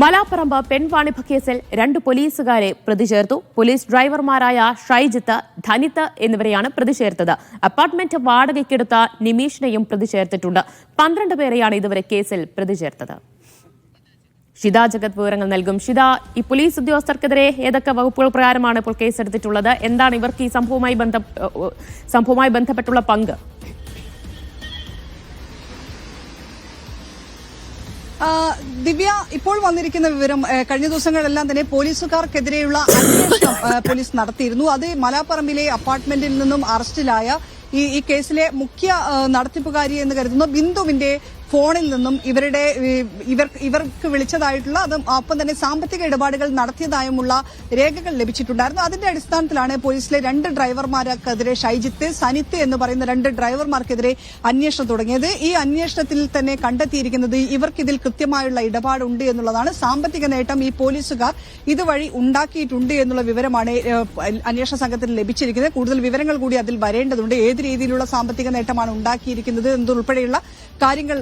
മലാപ്പറമ്പ് പെൺവാണിഭ കേസിൽ 2 പോലീസുകാരെ പ്രതി ചേർത്തു. പോലീസ് ഡ്രൈവർമാരായ ഷൈജിത്ത്, ധനിത്ത് എന്നിവരെയാണ് പ്രതി ചേർത്തത്. അപ്പാർട്ട്മെന്റ് വാടകയ്ക്കെടുത്ത നിമീഷിനെയും പ്രതി ചേർത്തിട്ടുണ്ട്. 12 പേരെയാണ് ഇതുവരെ കേസിൽ പ്രതി ചേർത്തത്. ഷിത ജഗത് വിവരങ്ങൾ നൽകും. ഷിത, ഈ പോലീസ് ഉദ്യോഗസ്ഥർക്കെതിരെ ഏതൊക്കെ വകുപ്പുകൾ പ്രകാരമാണ് ഇപ്പോൾ കേസെടുത്തിട്ടുള്ളത്? എന്താണ് ഇവർക്ക് ഈ സംഭവവുമായി ബന്ധപ്പെട്ടുള്ള പങ്ക്? ദിവ്യ, ഇപ്പോൾ വന്നിരിക്കുന്ന വിവരം കഴിഞ്ഞ ദിവസങ്ങളിലെല്ലാം തന്നെ പോലീസുകാർക്കെതിരെയുള്ള അന്വേഷണം പോലീസ് നടത്തിയിരുന്നു. അത് മലാപ്പറമ്പിലെ അപ്പാർട്ട്മെന്റിൽ നിന്നും അറസ്റ്റിലായ ഈ കേസിലെ മുഖ്യ നടത്തിപ്പുകാരി എന്ന് കരുതുന്ന ബിന്ദുവിന്റെ ഫോണിൽ നിന്നും ഇവർക്ക് വിളിച്ചതായിട്ടുള്ള അതും ഒപ്പം തന്നെ സാമ്പത്തിക ഇടപാടുകൾ നടത്തിയതായുമുള്ള രേഖകൾ ലഭിച്ചിട്ടുണ്ടായിരുന്നു. അതിന്റെ അടിസ്ഥാനത്തിലാണ് പോലീസിലെ 2 ഡ്രൈവർമാർക്കെതിരെ, ഷൈജിത്ത്, സനിത്ത് എന്ന് പറയുന്ന 2 ഡ്രൈവർമാർക്കെതിരെ അന്വേഷണം തുടങ്ങിയത്. ഈ അന്വേഷണത്തിൽ തന്നെ കണ്ടെത്തിയിരിക്കുന്നത് ഇവർക്കിതിൽ കൃത്യമായുള്ള ഇടപാടുണ്ട് എന്നുള്ളതാണ്. സാമ്പത്തിക നേട്ടം ഈ പോലീസുകാർ ഇതുവഴി ഉണ്ടാക്കിയിട്ടുണ്ട് എന്നുള്ള വിവരമാണ് അന്വേഷണ സംഘത്തിന് ലഭിച്ചിരിക്കുന്നത്. കൂടുതൽ വിവരങ്ങൾ കൂടി അതിൽ വരേണ്ടതുണ്ട്. ഏത് രീതിയിലുള്ള സാമ്പത്തിക നേട്ടമാണ് ഉണ്ടാക്കിയിരിക്കുന്നത് എന്നതുൾപ്പെടെയുള്ള കാര്യങ്ങൾ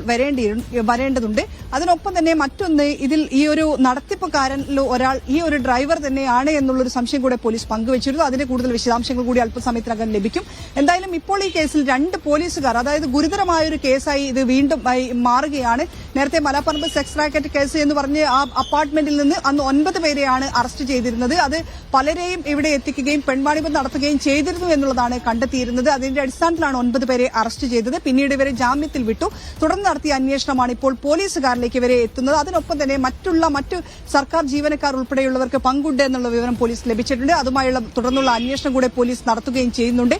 വരേണ്ടതുണ്ട്. അതിനൊപ്പം തന്നെ മറ്റൊന്ന്, ഇതിൽ ഈ ഒരു നടത്തിപ്പുകാരനിൽ ഒരാൾ ഈ ഒരു ഡ്രൈവർ തന്നെയാണ് എന്നുള്ളൊരു സംശയം കൂടെ പോലീസ് പങ്കുവച്ചിരുന്നു. അതിന്റെ കൂടുതൽ വിശദാംശങ്ങൾ കൂടി അല്പസമയത്തിനകം ലഭിക്കും. എന്തായാലും ഇപ്പോൾ ഈ കേസിൽ 2 പോലീസുകാർ, അതായത് ഗുരുതരമായ ഒരു കേസായി ഇത് വീണ്ടും മാറുകയാണ്. നേരത്തെ മലാപ്പറമ്പ് സെക്സ് റാക്കറ്റ് കേസ് എന്ന് പറഞ്ഞ് ആ അപ്പാർട്ട്മെന്റിൽ നിന്ന് അന്ന് 9 പേരെയാണ് അറസ്റ്റ് ചെയ്തിരുന്നത്. അത് പലരെയും ഇവിടെ എത്തിക്കുകയും പെൺവാണിഭം നടത്തുകയും ചെയ്തിരുന്നു എന്നുള്ളതാണ് കണ്ടെത്തിയിരുന്നത്. അതിന്റെ അടിസ്ഥാനത്തിലാണ് 9 പേരെ അറസ്റ്റ് ചെയ്തത്. പിന്നീട് ഇവരെ ജാമ്യത്തിൽ വിട്ടു. തുടർന്ന് നടത്തിയ അന്വേഷണമാണ് ഇപ്പോൾ പോലീസുകാരിലേക്ക് ഇവരെ എത്തുന്നത്. അതിനൊപ്പം തന്നെ മറ്റു സർക്കാർ ജീവനക്കാർ ഉൾപ്പെടെയുള്ളവർക്ക് പങ്കുണ്ട് എന്നുള്ള വിവരം പോലീസ് ലഭിച്ചിട്ടുണ്ട്. അതുമായുള്ള തുടർന്നുള്ള അന്വേഷണം കൂടെ പോലീസ് നടത്തുകയും ചെയ്യുന്നുണ്ട്.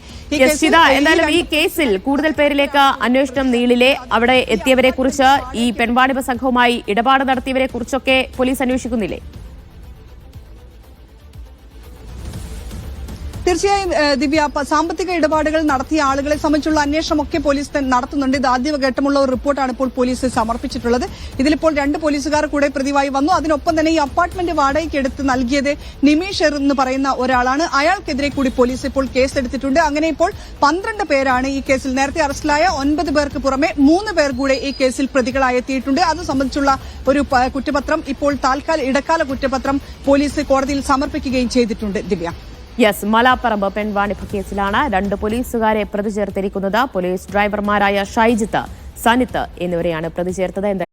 എന്തായാലും ഈ കേസിൽ കൂടുതൽ പേരിലേക്ക് അന്വേഷണം നീളിലെ അവിടെ എത്തിയവരെ കുറിച്ച്, ഈ പെൺവാണിഭ സംഘവുമായി ഇടപാട് നടത്തിയവരെ കുറിച്ചൊക്കെ പോലീസ് അന്വേഷിക്കുന്നില്ലേ? തീർച്ചയായും ദിവ്യ, സാമ്പത്തിക ഇടപാടുകൾ നടത്തിയ ആളുകളെ സംബന്ധിച്ചുള്ള അന്വേഷണമൊക്കെ പോലീസ് നടത്തുന്നുണ്ട്. ഇത് ആദ്യഘട്ടമുള്ള ഒരു റിപ്പോർട്ടാണ് ഇപ്പോൾ പോലീസ് സമർപ്പിച്ചിട്ടുള്ളത്. ഇതിലിപ്പോൾ 2 പോലീസുകാർ കൂടെ പ്രതിവായി വന്നു. അതിനൊപ്പം തന്നെ ഈ അപ്പാർട്ട്മെന്റ് വാടകയ്ക്ക് എടുത്ത് നൽകിയത് നിമീഷ് എന്ന് പറയുന്ന ഒരാളാണ്. അയാൾക്കെതിരെ കൂടി പോലീസ് ഇപ്പോൾ കേസെടുത്തിട്ടുണ്ട്. അങ്ങനെ ഇപ്പോൾ 12 പേരാണ് ഈ കേസിൽ. നേരത്തെ അറസ്റ്റിലായ 9 പേർക്ക് പുറമെ 3 പേർ കൂടെ ഈ കേസിൽ പ്രതികളായി എത്തിയിട്ടുണ്ട്. അത് സംബന്ധിച്ചുള്ള ഒരു കുറ്റപത്രം ഇപ്പോൾ ഇടക്കാല കുറ്റപത്രം പോലീസ് കോടതിയിൽ സമർപ്പിക്കുകയും ചെയ്തിട്ടുണ്ട്. ദിവ്യ, മലാപ്പറമ്പ് പെൺവാണിഭ കേസിലാണ് 2 പോലീസുകാരെ പ്രതി ചേർത്തിരിക്കുന്നത്. പോലീസ് ഡ്രൈവർമാരായ ഷൈജിത്ത്, സനിത്ത് എന്നിവരെയാണ് പ്രതി ചേർത്തത്.